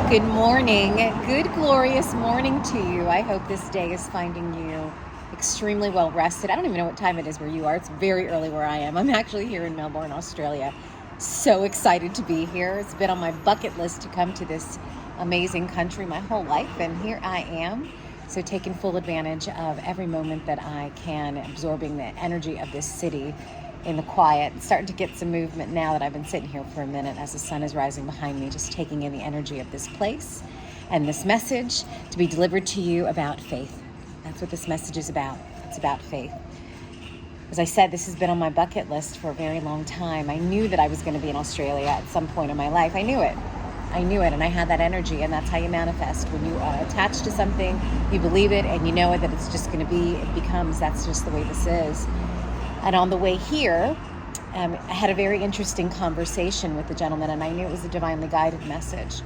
Good morning. Good, glorious morning to you. I hope this day is finding you extremely well rested. I don't even know what time it is where you are. It's very early where I am. I'm actually here in Melbourne, Australia. So excited to be here. It's been on my bucket list to come to this amazing country my whole life, and here I am. So taking full advantage of every moment that I can, absorbing the energy of this city in the quiet. Starting to get some movement now that I've been sitting here for a minute as the sun is rising behind me, just taking in the energy of this place and this message to be delivered to you about faith. That's what this message is about. It's about faith. As I said, this has been on my bucket list for a very long time. I knew that I was going to be in Australia at some point in my life. I knew it, and I had that energy, and that's how you manifest. When you are attached to something, you believe it, and you know it, that it's just going to be, it becomes, that's just the way this is. And on the way here, I had a very interesting conversation with the gentleman, and I knew it was a divinely guided message.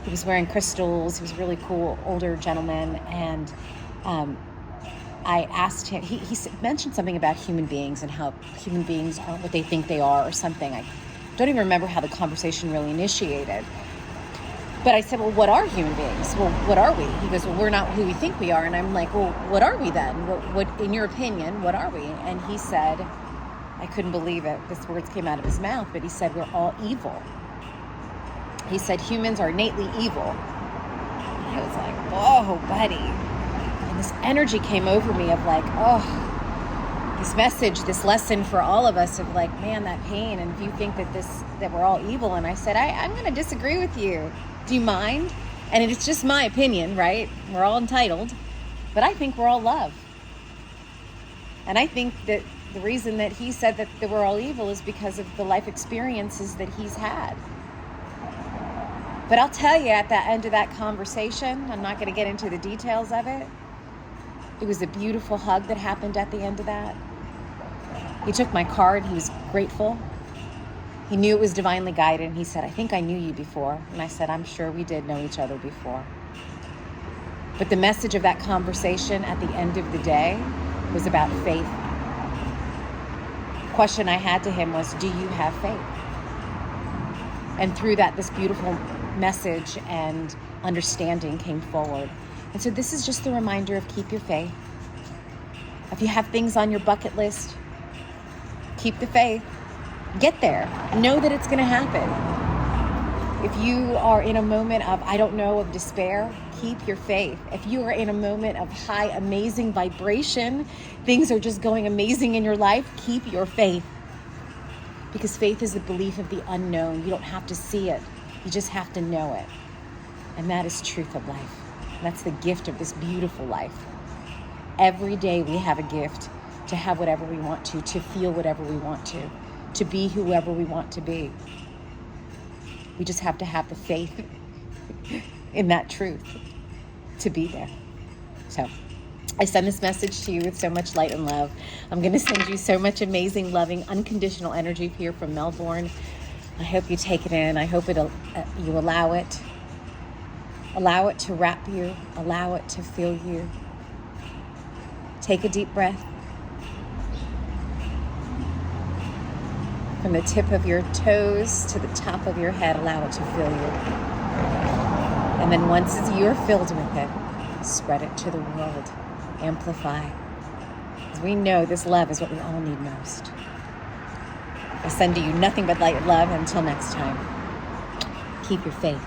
He was wearing crystals. He was a really cool, older gentleman, and I asked him, he mentioned something about human beings and how human beings aren't what they think they are or something. I don't even remember how the conversation really initiated. But I said, well, what are human beings? Well, what are we? He goes, well, we're not who we think we are. And I'm like, well, what are we then? What, in your opinion, what are we? And he said, I couldn't believe it. These words came out of his mouth, but he said, we're all evil. He said, humans are innately evil. And I was like, whoa, buddy. And this energy came over me of like, oh, this message, this lesson for all of us of like, man, that pain. And if you think that we're all evil. And I said, I'm going to disagree with you. Do you mind? And it's just my opinion, right? We're all entitled. But I think we're all love. And I think that the reason that he said that we're all evil is because of the life experiences that he's had. But I'll tell you, at the end of that conversation, I'm not going to get into the details of it. It was a beautiful hug that happened at the end of that. He took my card. He was grateful. He knew it was divinely guided, and he said, I think I knew you before. And I said, I'm sure we did know each other before. But the message of that conversation at the end of the day was about faith. The question I had to him was, do you have faith? And through that, this beautiful message and understanding came forward. And so this is just the reminder of keep your faith. If you have things on your bucket list, keep the faith. Get there. Know that it's going to happen. If you are in a moment of, I don't know, of despair, keep your faith. If you are in a moment of high, amazing vibration, things are just going amazing in your life, keep your faith. Because faith is the belief of the unknown. You don't have to see it. You just have to know it. And that is truth of life. That's the gift of this beautiful life. Every day we have a gift to have whatever we want to feel whatever we want to be whoever we want to be. We just have to have the faith in that truth to be there. So I send this message to you with so much light and love. I'm going to send you so much amazing, loving, unconditional energy here from Melbourne. I hope you take it in. I hope you allow it. Allow it to wrap you. Allow it to fill you. Take a deep breath. From the tip of your toes to the top of your head, allow it to fill you. And then once you're filled with it, spread it to the world. Amplify. Because we know this love is what we all need most. I send to you nothing but light and love. Until next time, keep your faith.